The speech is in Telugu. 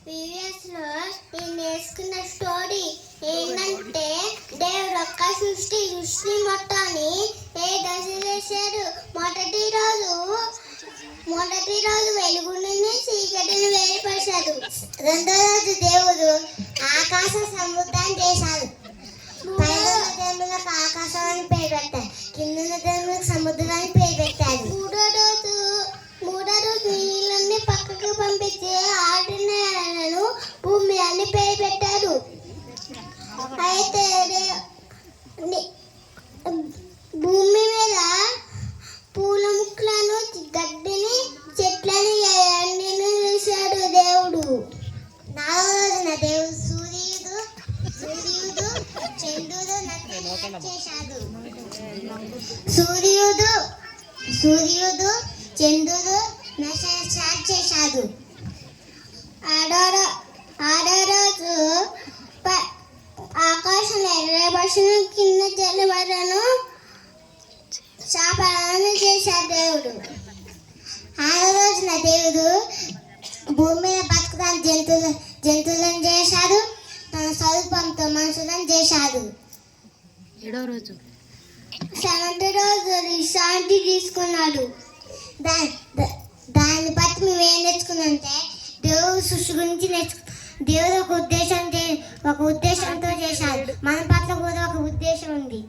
ప్రీవియస్ లో నేను నేర్చుకున్న స్టోరీ ఏంటంటే దేవుడు ఒక్క సృష్టి మొత్తాన్ని ఏ దశ చేశాడు. మొదటి రోజు వెలుగు నుండి చీకటిని వేరుపరిచాడు. రెండో రోజు దేవుడు ఆకాశ సముద్రం చేశాడు. పైన దేవులకు ఆకాశాన్ని పేరు పెట్టాడు, కింద దేవులకు సముద్రాన్ని పేరు పెట్టాడు. మూడో రోజు నీళ్ళన్ని పక్కకు పంపించి ఆడినను భూమి అని పేరు పెట్టాడు. అయితే భూమి మీద పూల ముక్కలను, గడ్డిని, చెట్లని అన్నిని చూశాడు దేవుడు. నాలుగో రోజున దేవుడు సూర్యుడు, చంద్రుడు చేశాడు. సూర్యుడు చంద్రుడు స్టార్ట్ చేశాడు. ఆరో రోజు ఆకాశం ఎర్రబడును, కింద జలవరను శాపాలను చేశాడు దేవుడు. ఆరో రోజున దేవుడు భూమి మీద బతుకుతాను జంతువులను చేశాడు, తన స్వరూపంతో మనుషులను చేశాడు. సెవెంత్ రోజు విశ్రాంతి తీసుకున్నాడు. దాన్ని బట్టి మేము ఏం నేర్చుకున్నామంటే దేవుడు సృష్టి గురించి దేవుడు ఒక ఉద్దేశంతో చేశాడు. మన పట్ల కూడా ఒక ఉద్దేశం ఉంది.